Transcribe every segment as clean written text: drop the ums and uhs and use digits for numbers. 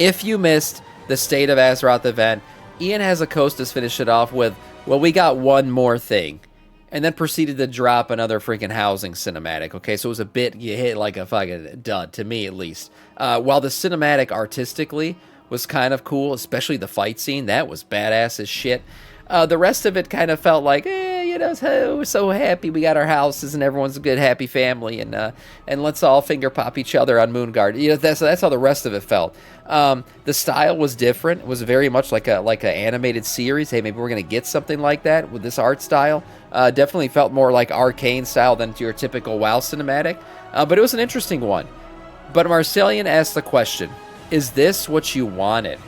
If you missed the State of Azeroth event, Ian Hazzikostas finished it off with, well, we got one more thing. And then proceeded to drop another freaking housing cinematic. Okay, so it was a bit, you hit like a fucking dud, to me at least. While the cinematic artistically was kind of cool, especially the fight scene, that was badass as shit. The rest of it kind of felt like, you know, we're so happy we got our houses and everyone's a good, happy family, and let's all finger pop each other on Moonguard. You know, that's how the rest of it felt. The style was different. It was very much like an animated series. Hey, maybe we're gonna get something like that with this art style. Definitely felt more like Arcane style than your typical WoW cinematic. But it was an interesting one. But Marcellian asked the question: is this what you wanted?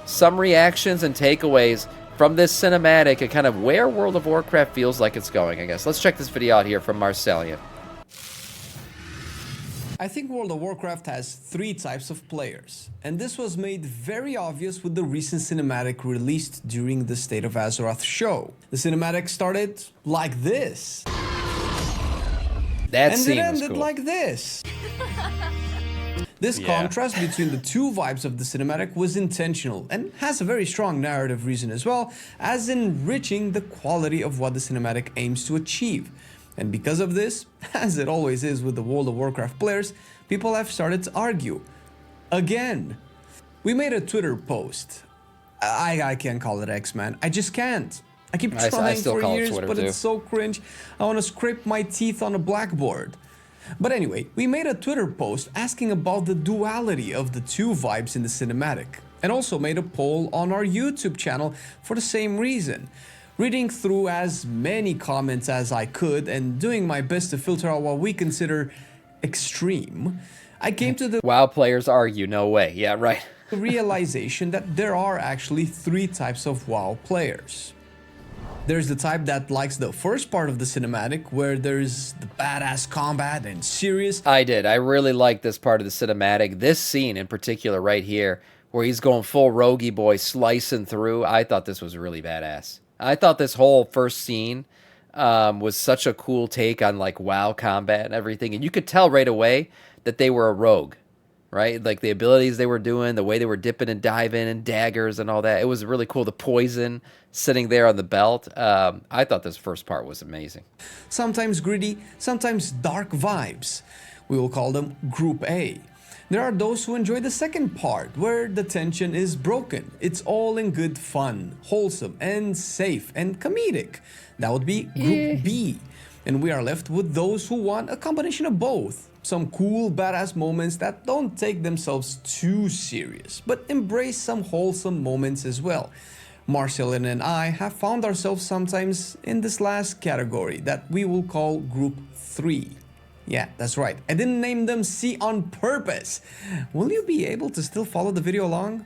Some reactions and takeaways from this cinematic and kind of where World of Warcraft feels like it's going, I guess. Let's check this video out here from Marcellian. I think World of Warcraft has 3 types of players, and this was made very obvious with the recent cinematic released during the State of Azeroth show. The cinematic started like this. That and scene it ended was cool. like this. This contrast between the 2 vibes of the cinematic was intentional and has a very strong narrative reason as well as enriching the quality of what the cinematic aims to achieve. And because of this, as it always is with the World of Warcraft players, people have started to argue. Again. We made a Twitter post. I can't call it X, man. I just can't. I keep trying for years, but it's so cringe. I want to scrape my teeth on a blackboard. But anyway, we made a Twitter post asking about the duality of the 2 vibes in the cinematic, and also made a poll on our YouTube channel for the same reason. Reading through as many comments as I could and doing my best to filter out what we consider extreme, I came to the WoW players argue, no way. Yeah, right. realization that there are actually 3 types of WoW players. There's the type that likes the first part of the cinematic, where there's the badass combat and serious. I really liked this part of the cinematic. This scene in particular right here, where he's going full roguey boy, slicing through. I thought this was really badass. I thought this whole first scene was such a cool take on like WoW combat and everything. And you could tell right away that they were a rogue, right? Like the abilities they were doing, the way they were dipping and diving and daggers and all that. It was really cool. The poison sitting there on the belt. I thought this first part was amazing. Sometimes gritty, sometimes dark vibes. We will call them Group A. There are those who enjoy the second part, where the tension is broken. It's all in good fun, wholesome and safe and comedic. That would be Group B. And we are left with those who want a combination of both. Some cool, badass moments that don't take themselves too serious, but embrace some wholesome moments as well. Marcelin and I have found ourselves sometimes in this last category that we will call Group 3. Yeah, that's right. I didn't name them C on purpose. Will you be able to still follow the video along?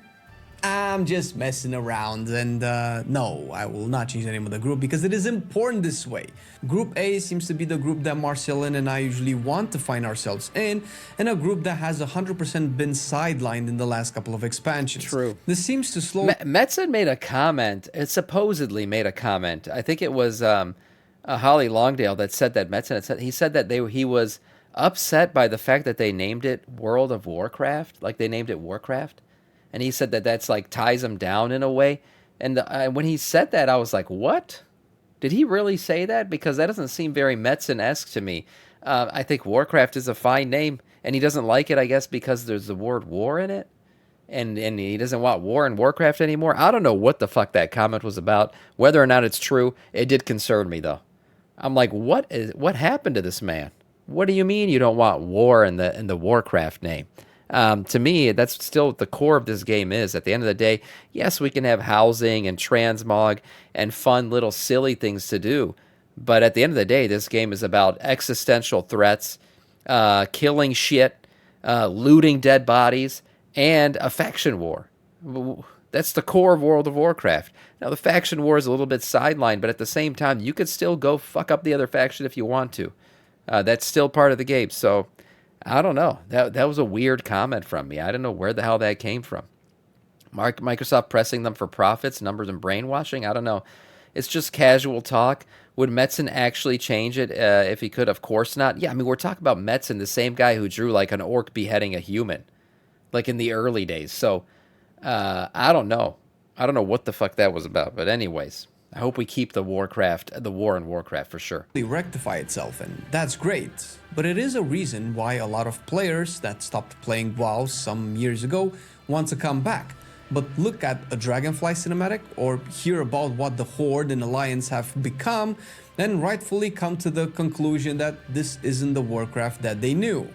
I'm just messing around, and no, I will not change the name of the group because it is important this way. Group A seems to be the group that Marcelin and I usually want to find ourselves in, and a group that has 100% been sidelined in the last couple of expansions. True. This seems to slow... Metzen made a comment. It supposedly made a comment. I think it was Holly Longdale that said that. Metzen, he said that he was upset by the fact that they named it World of Warcraft, like they named it Warcraft. And he said that that's like ties him down in a way. And when he said that, I was like, what? Did he really say that? Because that doesn't seem very Metzen-esque to me. I think Warcraft is a fine name, and he doesn't like it, I guess, because there's the word war in it. And he doesn't want war in Warcraft anymore. I don't know what the fuck that comment was about. Whether or not it's true, it did concern me, though. I'm like, what happened to this man? What do you mean you don't want war in the Warcraft name? To me, that's still what the core of this game is. At the end of the day, yes, we can have housing and transmog and fun little silly things to do. But at the end of the day, this game is about existential threats, killing shit, looting dead bodies, and a faction war. That's the core of World of Warcraft. Now, the faction war is a little bit sidelined, but at the same time, you could still go fuck up the other faction if you want to. That's still part of the game, so... I don't know. That was a weird comment from me. I don't know where the hell that came from. Microsoft pressing them for profits, numbers, and brainwashing? I don't know. It's just casual talk. Would Metzen actually change it if he could? Of course not. Yeah, I mean, we're talking about Metzen, the same guy who drew like an orc beheading a human, like in the early days. So I don't know. I don't know what the fuck that was about. But anyways, I hope we keep the war in Warcraft for sure. Rectify itself, and that's great. But it is a reason why a lot of players that stopped playing WoW some years ago want to come back. But look at a Dragonfly cinematic or hear about what the Horde and Alliance have become, and rightfully come to the conclusion that this isn't the Warcraft that they knew.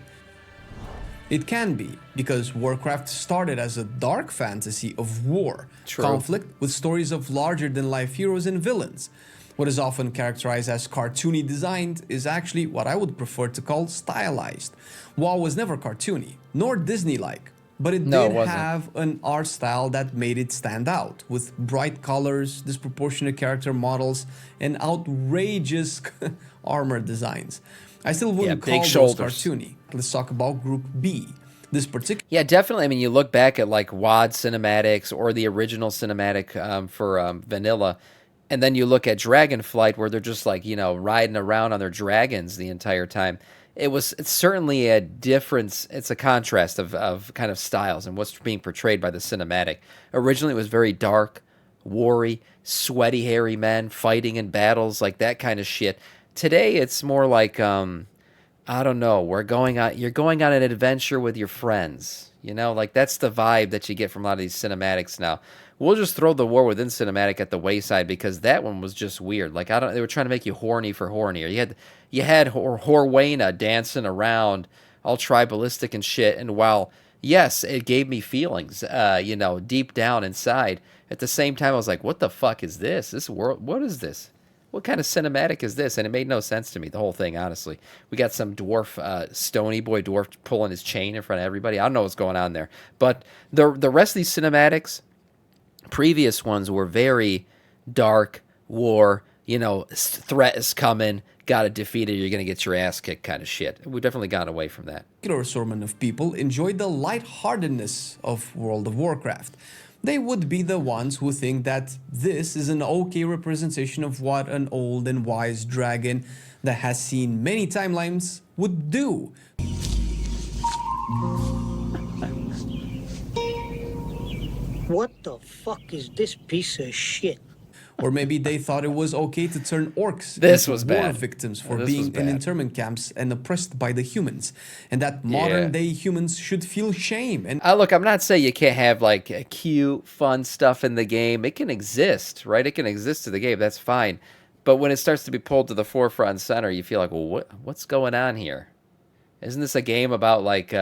It can be, because Warcraft started as a dark fantasy of war, True. conflict with stories of larger-than-life heroes and villains. What is often characterized as cartoony designed is actually what I would prefer to call stylized. WoW was never cartoony, nor Disney-like, but it No, it did wasn't. have an art style that made it stand out, with bright colors, disproportionate character models, and outrageous armor designs. I still wouldn't big call those shoulders. cartoony. Let's talk about Group B. This particular Yeah, definitely. I mean, you look back at like WoD cinematics or the original cinematic for vanilla, and then you look at Dragonflight where they're just like, riding around on their dragons the entire time. It's certainly a difference. It's a contrast of kind of styles and what's being portrayed by the cinematic. Originally, it was very dark, wary, sweaty, hairy men fighting in battles, like that kind of shit. Today, it's more like, I don't know, you're going on an adventure with your friends. Like that's the vibe that you get from a lot of these cinematics now. We'll just throw the war within cinematic at the wayside because that one was just weird. Like they were trying to make you horny for hornier. You had Horwayna dancing around all tribalistic and shit, and while yes, it gave me feelings, deep down inside, at the same time I was like, what the fuck is this? This world, what is this? What kind of cinematic is this? And it made no sense to me, the whole thing, honestly. We got some dwarf, stony boy dwarf pulling his chain in front of everybody. I don't know what's going on there. But the rest of these cinematics, previous ones were very dark, war, threat is coming, got to defeat it, you're going to get your ass kicked kind of shit. We've definitely gone away from that. assortment of people enjoyed the lightheartedness of World of Warcraft. They would be the ones who think that this is an okay representation of what an old and wise dragon that has seen many timelines would do. What the fuck is this piece of shit? Or maybe they thought it was okay to turn orcs This into was war bad. victims for This was being in bad. internment camps and oppressed by the humans, and that modern day humans should feel shame. And Look, I'm not saying you can't have like cute, fun stuff in the game. It can exist, right? It can exist in the game. That's fine. But when it starts to be pulled to the forefront and center, you feel like, well, what's going on here? Isn't this a game about like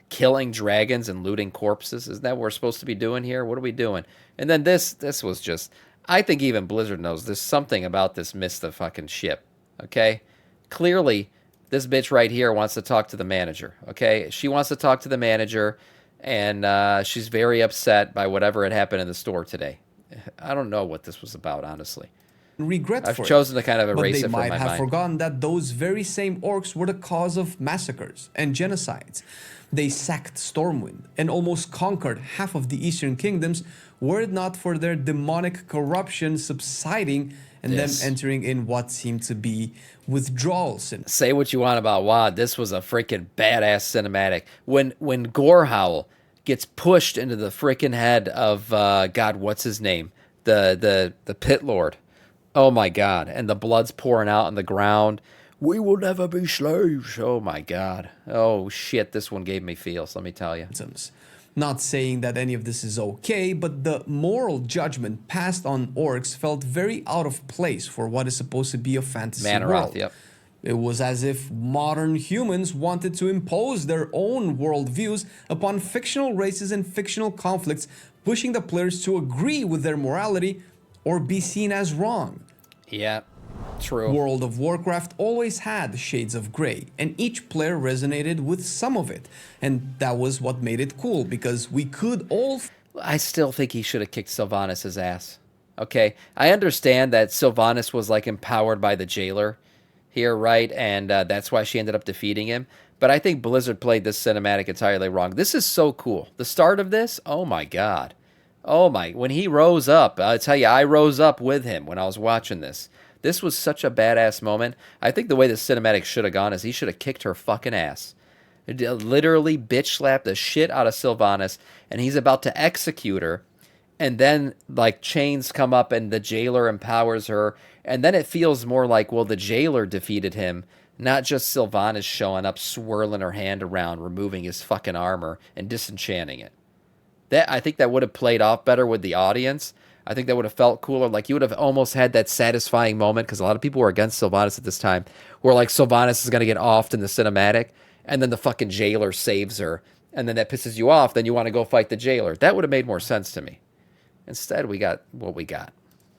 killing dragons and looting corpses? Isn't that what we're supposed to be doing here? What are we doing? And then this was just, I think even Blizzard knows there's something about this missed the fucking ship, okay? Clearly, this bitch right here wants to talk to the manager, okay? She wants to talk to the manager, and she's very upset by whatever had happened in the store today. I don't know what this was about, honestly. regret I've for chosen it. to kind of But erase they it from might my have mind. forgotten that those very same orcs were the cause of massacres and genocides. They sacked Stormwind and almost conquered half of the Eastern Kingdoms were it not for their demonic corruption subsiding and Yes. them entering in what seemed to be withdrawals. And Say what you want about WoD, this was a freaking badass cinematic. When Gorehowl gets pushed into the freaking head of God, what's his name? The Pit Lord. Oh my God! And the blood's pouring out on the ground. We will never be slaves. Oh my God! Oh shit! This one gave me feels. Let me tell you. systems. Not saying that any of this is okay, but the moral judgment passed on orcs felt very out of place for what is supposed to be a fantasy Mannoroth, world. yep. It was as if modern humans wanted to impose their own worldviews upon fictional races and fictional conflicts, pushing the players to agree with their morality or be seen as wrong. Yeah, true. World of Warcraft always had shades of grey, and each player resonated with some of it. And that was what made it cool, because we could all I still think he should have kicked Sylvanas' ass. Okay, I understand that Sylvanas was like empowered by the jailer here, right? And that's why she ended up defeating him. But I think Blizzard played this cinematic entirely wrong. This is so cool. The start of this, oh my God. Oh my, when he rose up, I'll tell you, I rose up with him when I was watching this. This was such a badass moment. I think the way the cinematic should have gone is he should have kicked her fucking ass. literally bitch slap the shit out of Sylvanas, and he's about to execute her, and then like chains come up and the jailer empowers her, and then it feels more like, well, the jailer defeated him, not just Sylvanas showing up swirling her hand around, removing his fucking armor and disenchanting it. That, I think that would have played off better with the audience. I think that would have felt cooler. Like, you would have almost had that satisfying moment, because a lot of people were against Sylvanas at this time, where like Sylvanas is going to get offed in the cinematic, and then the fucking jailer saves her, and then that pisses you off, then you want to go fight the jailer. That would have made more sense to me. Instead, we got what we got.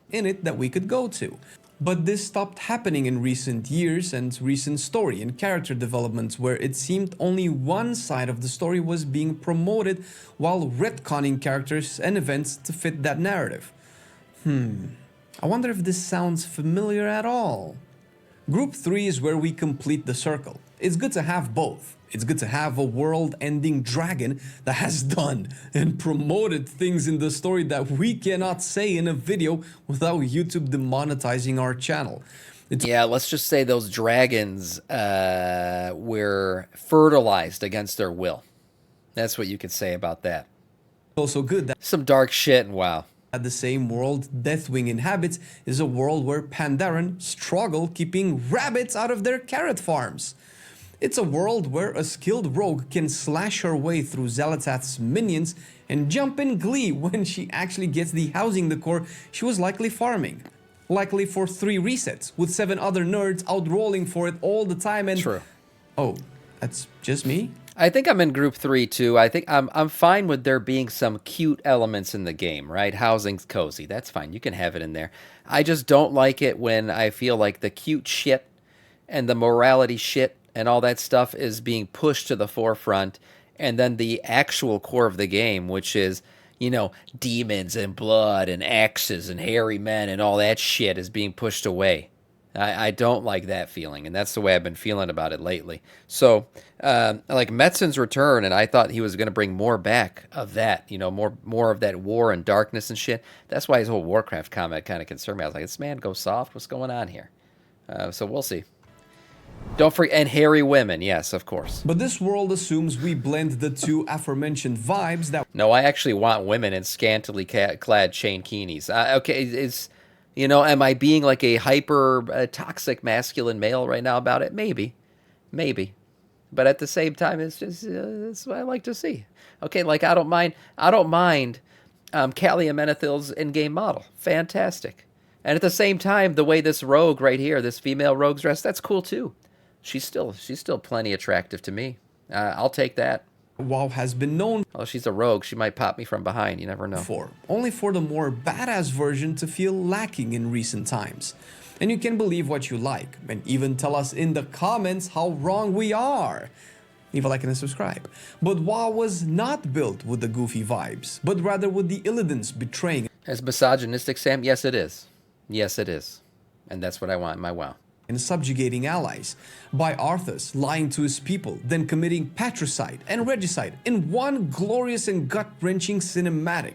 In it that we could go to. But this stopped happening in recent years and recent story and character developments, where it seemed only one side of the story was being promoted while retconning characters and events to fit that narrative. I wonder if this sounds familiar at all. Group 3 is where we complete the circle. It's good to have both. It's good to have a world-ending dragon that has done and promoted things in the story that we cannot say in a video without YouTube demonetizing our channel. Yeah, let's just say those dragons were fertilized against their will. That's what you could say about that. Also good that some dark shit and WoW. the same world Deathwing inhabits is a world where Pandaren struggle keeping rabbits out of their carrot farms. It's a world where a skilled rogue can slash her way through Xal'atath's minions and jump in glee when she actually gets the housing decor she was likely farming. Likely for 3 resets, with 7 other nerds outrolling for it all the time and... True. Oh, that's just me? I think I'm in group 3 too. I think I'm fine with there being some cute elements in the game, right? Housing's cozy. That's fine. You can have it in there. I just don't like it when I feel like the cute shit and the morality shit and all that stuff is being pushed to the forefront, and then the actual core of the game, which is, you know, demons and blood and axes and hairy men and all that shit, is being pushed away. I don't like that feeling, and that's the way I've been feeling about it lately. So, like Metzen's return, and I thought he was going to bring more back of that, you know, more of that war and darkness and shit. That's why his whole Warcraft comment kind of concerned me. I was like, this man goes soft. What's going on here? So we'll see. Don't forget, and hairy women, yes, of course. But this world assumes we blend the 2 aforementioned vibes that... No, I actually want women in scantily clad chain keenies. Okay, it's... You know, am I being like a hyper toxic masculine male right now about it? Maybe. But at the same time, it's just it's what I like to see. Okay, like I don't mind Callie Amenethil's in-game model. Fantastic. And at the same time, the way this rogue right here, this female rogue's dressed, that's cool too. She's still plenty attractive to me. I'll take that. WoW has been known Oh, she's a rogue. She might pop me from behind. You never know. for, only for the more badass version to feel lacking in recent times. And you can believe what you like, and even tell us in the comments how wrong we are. Leave a like and a subscribe. But WoW was not built with the goofy vibes, but rather with the Illidans betraying As misogynistic, Sam? Yes, it is. Yes, it is. And that's what I want in my WoW. and subjugating allies, by Arthas lying to his people, then committing patricide and regicide in one glorious and gut-wrenching cinematic.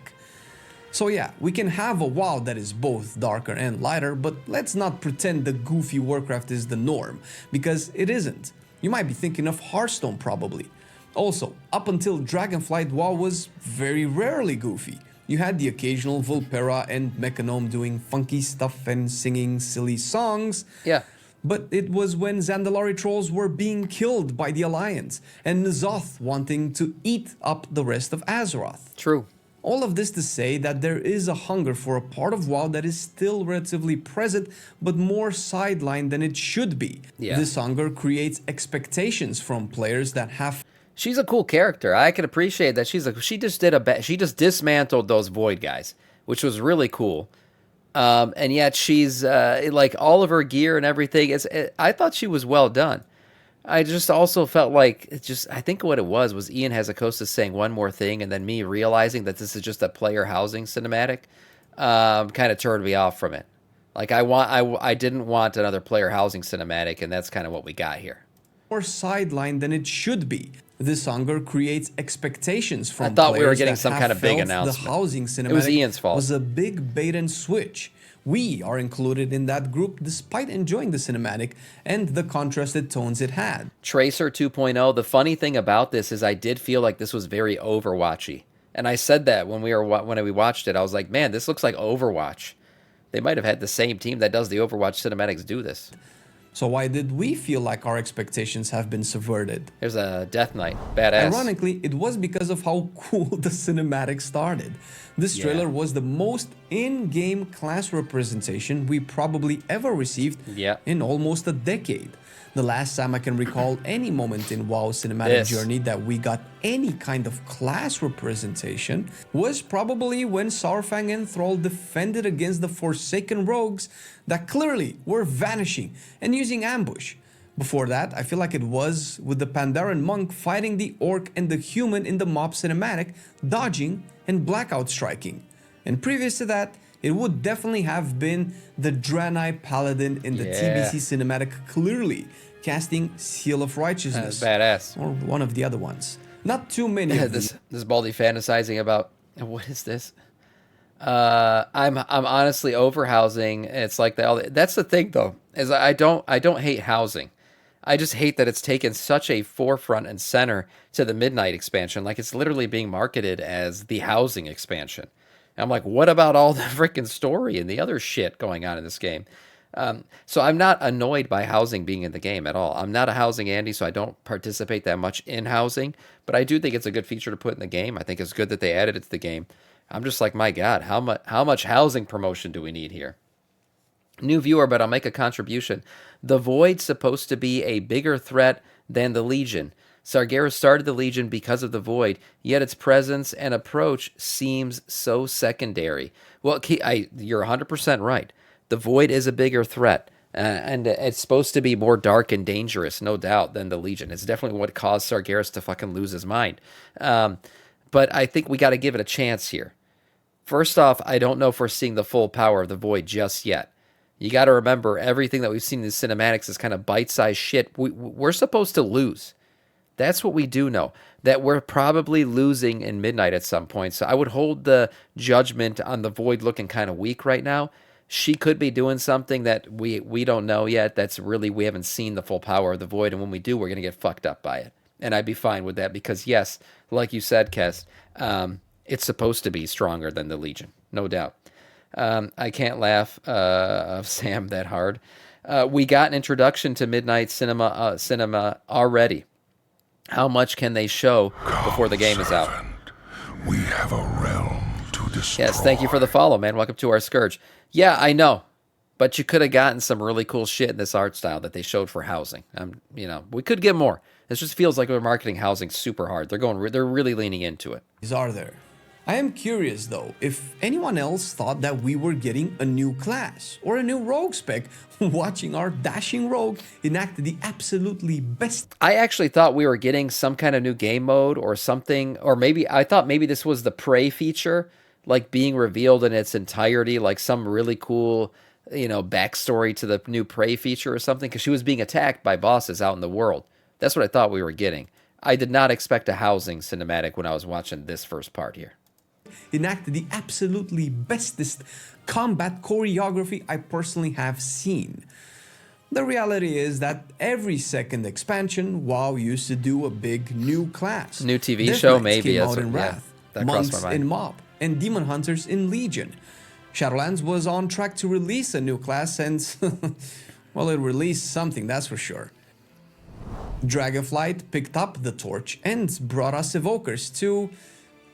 So yeah, we can have a WoW that is both darker and lighter, but let's not pretend the goofy Warcraft is the norm, because it isn't. You might be thinking of Hearthstone probably. Also, up until Dragonflight, WoW was very rarely goofy. You had the occasional Vulpera and Mechanome doing funky stuff and singing silly songs. Yeah. But it was when Zandalari trolls were being killed by the Alliance, and N'Zoth wanting to eat up the rest of Azeroth. True. All of this to say that there is a hunger for a part of WoW that is still relatively present, but more sidelined than it should be. Yeah. This hunger creates expectations from players that have... She's a cool character. I can appreciate that. She just dismantled those Void guys, which was really cool. And yet she's like all of her gear and everything. I thought she was well done. I just also felt like I think what it was Ian Hazakosta saying one more thing, and then me realizing that this is just a player housing cinematic, kind of turned me off from it. Like I didn't want another player housing cinematic, and that's kind of what we got here. more sidelined than it should be. This hunger creates expectations from I thought we were players getting that some have kind of big felt announcement. The housing cinematic It was Ian's fault. was a big bait and switch, We are included in that group despite enjoying the cinematic and the contrasted tones it had. Tracer 2.0, the funny thing about this is I did feel like this was very Overwatchy. And I said that when we watched it. I was like, man, this looks like Overwatch. They might have had the same team that does the Overwatch cinematics do this. So why did we feel like our expectations have been subverted? There's a Death Knight. Badass. Ironically, it was because of how cool the cinematic started. This trailer was the most in-game class representation we probably ever received in almost a decade. The last time I can recall any moment in WoW's cinematic journey that we got any kind of class representation was probably when Saurfang and Thrall defended against the Forsaken rogues that clearly were vanishing and using ambush. Before that, I feel like it was with the Pandaren monk fighting the orc and the human in the mob cinematic, dodging and blackout striking. And previous to that, it would definitely have been the Draenei Paladin in the TBC cinematic, clearly casting Seal of Righteousness. Badass. Or one of the other ones. Not too many of this Baldy fantasizing about, what is this? I'm honestly over housing. It's like that's the thing though, is I don't hate housing. I just hate that it's taken such a forefront and center to the Midnight expansion. Like it's literally being marketed as the housing expansion. And I'm like, what about all the freaking story and the other shit going on in this game? So I'm not annoyed by housing being in the game at all. I'm not a housing Andy, so I don't participate that much in housing. But I do think it's a good feature to put in the game. I think it's good that they added it to the game. I'm just like, my God, how much housing promotion do we need here? New viewer, but I'll make a contribution. The Void's supposed to be a bigger threat than the Legion. Sargeras started the Legion because of the Void, yet its presence and approach seems so secondary. Well, you're 100% right. The Void is a bigger threat, and it's supposed to be more dark and dangerous, no doubt, than the Legion. It's definitely what caused Sargeras to fucking lose his mind. But I think we got to give it a chance here. First off, I don't know if we're seeing the full power of the Void just yet. You got to remember, everything that we've seen in the cinematics is kind of bite-sized shit. We're supposed to lose. That's what we do know, that we're probably losing in Midnight at some point. So I would hold the judgment on the Void looking kind of weak right now. She could be doing something that we don't know yet. That's really, we haven't seen the full power of the Void. And when we do, we're going to get fucked up by it. And I'd be fine with that because, yes, like you said, Kes, it's supposed to be stronger than the Legion, no doubt. I can't laugh of Sam that hard. We got an introduction to Midnight cinema already. How much can they show before the game is out? We have a realm to destroy. Yes, thank you for the follow, man. Welcome to our Scourge. Yeah, I know. But you could have gotten some really cool shit in this art style that they showed for housing. We could get more. This just feels like we're marketing housing super hard. They're really leaning into it. These are there. I am curious though, if anyone else thought that we were getting a new class or a new rogue spec watching our dashing rogue enact the absolutely best. I actually thought we were getting some kind of new game mode or something, or maybe I thought maybe this was the prey feature, like being revealed in its entirety, like some really cool, backstory to the new prey feature or something, because she was being attacked by bosses out in the world. That's what I thought we were getting. I did not expect a housing cinematic when I was watching this first part here. Enact the absolutely bestest combat choreography I personally have seen. The reality is that every second expansion, WoW used to do a big new class. New TV Death show, Knights maybe. came out in Wrath, that crossed Monks my mind. in Mob, and Demon Hunters in Legion. Shadowlands was on track to release a new class and, well, it released something, that's for sure. Dragonflight picked up the torch and brought us Evokers to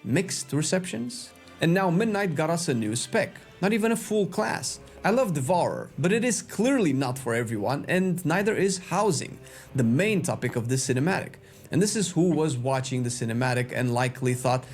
mixed receptions. And now Midnight got us a new spec, not even a full class. I love Devourer, but it is clearly not for everyone, and neither is housing, the main topic of this cinematic. And this is who was watching the cinematic and likely thought,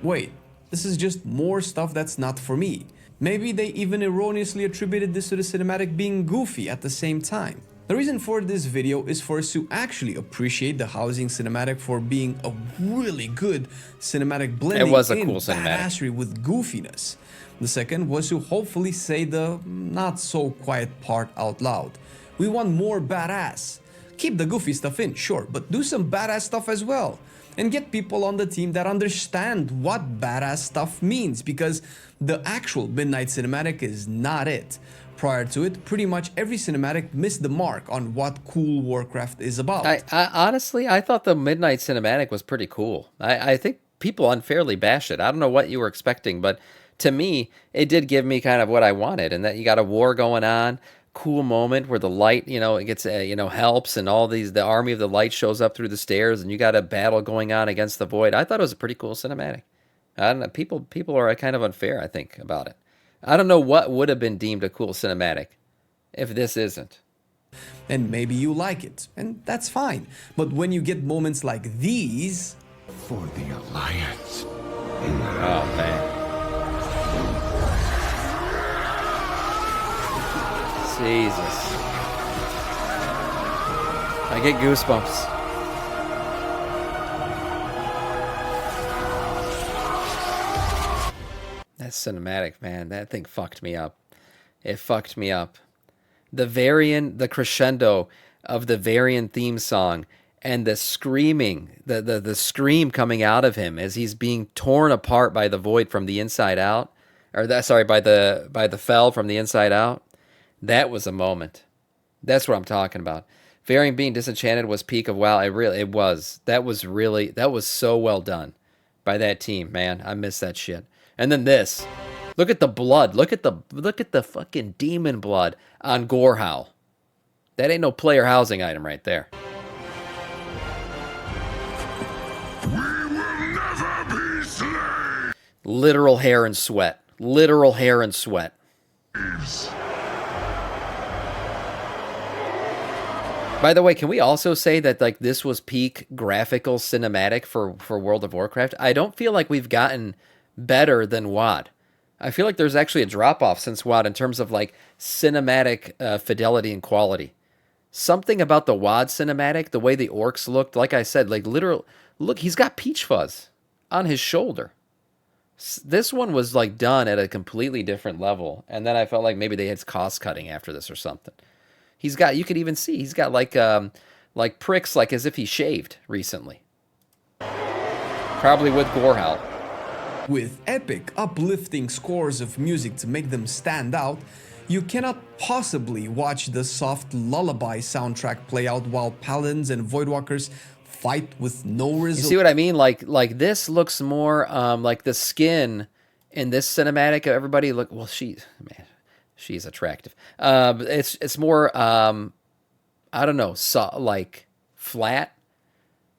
wait, this is just more stuff that's not for me. Maybe they even erroneously attributed this to the cinematic being goofy at the same time. The reason for this video is for us to actually appreciate the housing cinematic for being a really good cinematic blending It was a in cool cinematic. badassery with goofiness. The second was to hopefully say the not so quiet part out loud. We want more badass. Keep the goofy stuff in, sure, but do some badass stuff as well. and get people on the team that understand what badass stuff means, because the actual Midnight Cinematic is not it. Prior to it, pretty much every cinematic missed the mark on what cool Warcraft is about. I honestly, I thought the Midnight Cinematic was pretty cool. I think people unfairly bash it. I don't know what you were expecting, but to me, it did give me kind of what I wanted, and that you got a war going on, cool moment where the light, it gets, helps, and all the army of the light shows up through the stairs, and you got a battle going on against the void. I thought it was a pretty cool cinematic. I don't know, people are kind of unfair, I think, about it. I don't know what would have been deemed a cool cinematic if this isn't. And maybe you like it, and that's fine. But when you get moments like these... For the Alliance. Oh, man. Jesus. I get goosebumps. That cinematic, man, that thing fucked me up. It fucked me up. The crescendo of the Varian theme song and the screaming, the scream coming out of him as he's being torn apart by the void from the inside out, by the fell from the inside out. That was a moment. That's what I'm talking about. Varian being disenchanted was peak of WoW. It was. That was so well done by that team, man. I miss that shit. And then this. Look at the blood. Look at the fucking demon blood on Gorehowl. That ain't no player housing item right there. We will never be slaves. Literal hair and sweat. Literal hair and sweat. By the way, can we also say that like this was peak graphical cinematic for World of Warcraft? I don't feel like we've gotten better than WoD. I feel like there's actually a drop-off since WoD in terms of like cinematic fidelity and quality. Something about the WoD cinematic, the way the orcs looked, like I said, like literal, look, he's got peach fuzz on his shoulder. This one was like done at a completely different level, and then I felt like maybe they had cost cutting after this or something. He's got, you could even see, he's got like pricks, like as if he shaved recently. Probably with Gorehowl. With epic, uplifting scores of music to make them stand out, you cannot possibly watch the soft lullaby soundtrack play out while paladins and voidwalkers fight with no result. You see what I mean? Like this looks more like the skin in this cinematic. Everybody look, well, she's attractive. It's more I don't know, like flat.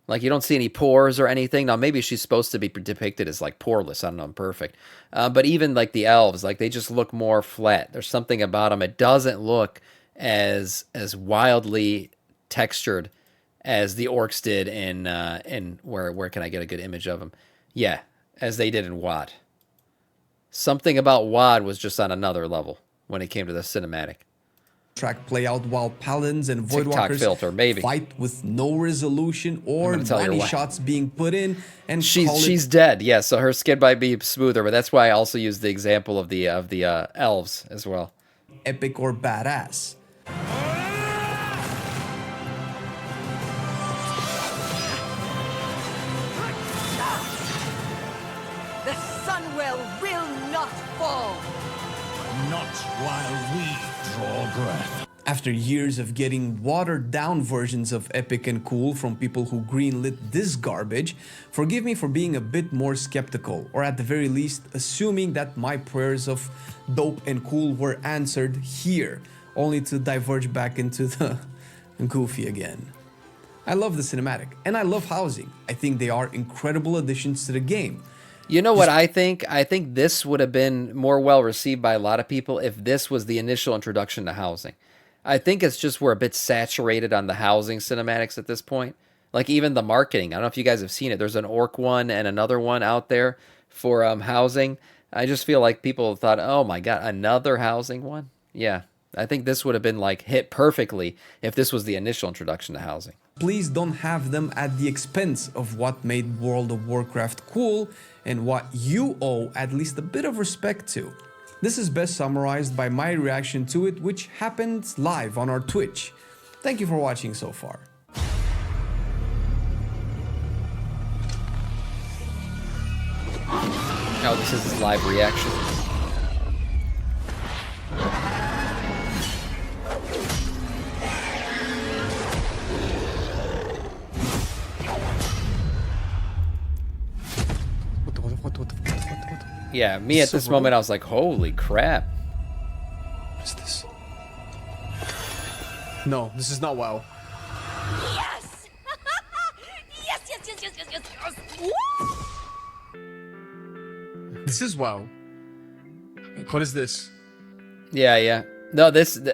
Like you don't see any pores or anything. Now maybe she's supposed to be depicted as like poreless. I don't know, perfect. But even like the elves, like they just look more flat. There's something about them. It doesn't look as wildly textured as the orcs did in where can I get a good image of them? Yeah, as they did in WoD. Something about WoD was just on another level when it came to the cinematic. Track play out while paladins and TikTok voidwalkers filter, maybe. fight with no resolution or money shots being put in, and she's dead. Yeah, so her skin might be smoother, but that's why I also used the example of the elves as well. Epic or badass. The Sunwell will not fall. Not while we draw breath. After years of getting watered down versions of epic and cool from people who greenlit this garbage, forgive me for being a bit more skeptical, or at the very least assuming that my prayers of dope and cool were answered here, only to diverge back into the goofy again. I love the cinematic, and I love housing. I think they are incredible additions to the game. You know what I think? I think this would have been more well received by a lot of people if this was the initial introduction to housing. I think it's just we're a bit saturated on the housing cinematics at this point. Like even the marketing. I don't know if you guys have seen it. There's an orc one and another one out there for housing. I just feel like people thought, oh my God, another housing one? Yeah. I think this would have been like hit perfectly if this was the initial introduction to housing. Please don't have them at the expense of what made World of Warcraft cool and what you owe at least a bit of respect to. This is best summarized by my reaction to it, which happened live on our Twitch. Thank you for watching so far. Oh, this is his live reaction. What? Yeah, me at this moment, I was like, holy crap. What is this? No, this is not WoW. Yes! yes! Woo! This is WoW. What is this? Yeah. No,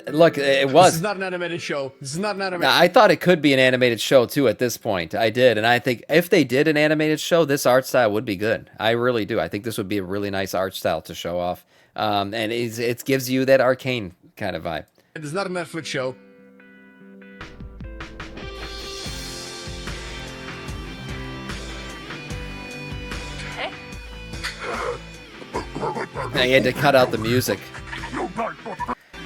look, it was. This is not an animated show. This is not an animated I thought it could be an animated show, too, at this point. I did, and I think if they did an animated show, this art style would be good. I really do. I think this would be a really nice art style to show off. And it gives you that arcane kind of vibe. It is not a Netflix show. Now you had to cut out the music.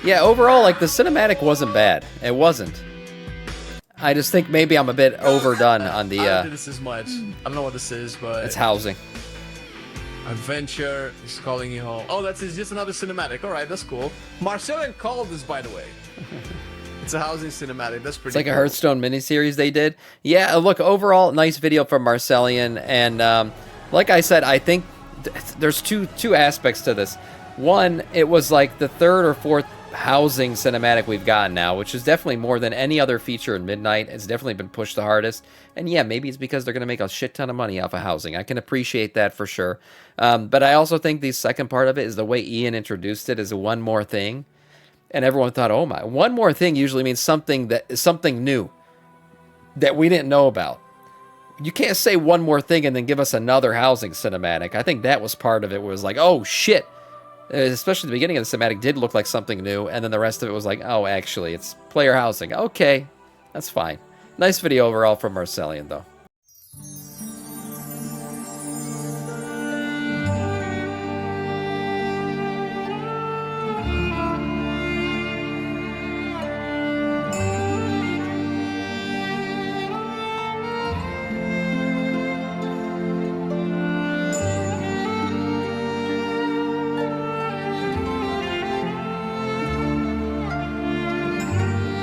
Yeah, overall, like, the cinematic wasn't bad. It wasn't. I just think maybe I'm a bit overdone on the, I don't think this is much. I don't know what this is, but... It's housing. Adventure is calling you home. Oh, that's just another cinematic. Alright, that's cool. Marcellian called this, by the way. It's a housing cinematic. That's pretty It's like cool. a Hearthstone miniseries they did. Yeah, look, overall, nice video from Marcellian. And like I said, I think there's two aspects to this. One, it was like the third or fourth housing cinematic we've gotten now, which is definitely more than any other feature in Midnight. It's definitely been pushed the hardest. And yeah, maybe it's because they're going to make a shit ton of money off of housing. I can appreciate that for sure. But I also think the second part of it is the way Ian introduced it is one more thing. And everyone thought, oh my, one more thing usually means something new that we didn't know about. You can't say one more thing and then give us another housing cinematic. I think that was part of it, where it was like, oh shit. Especially the beginning of the cinematic did look like something new, and then the rest of it was like, oh, actually, it's player housing. Okay, that's fine. Nice video overall from Marcellian, though.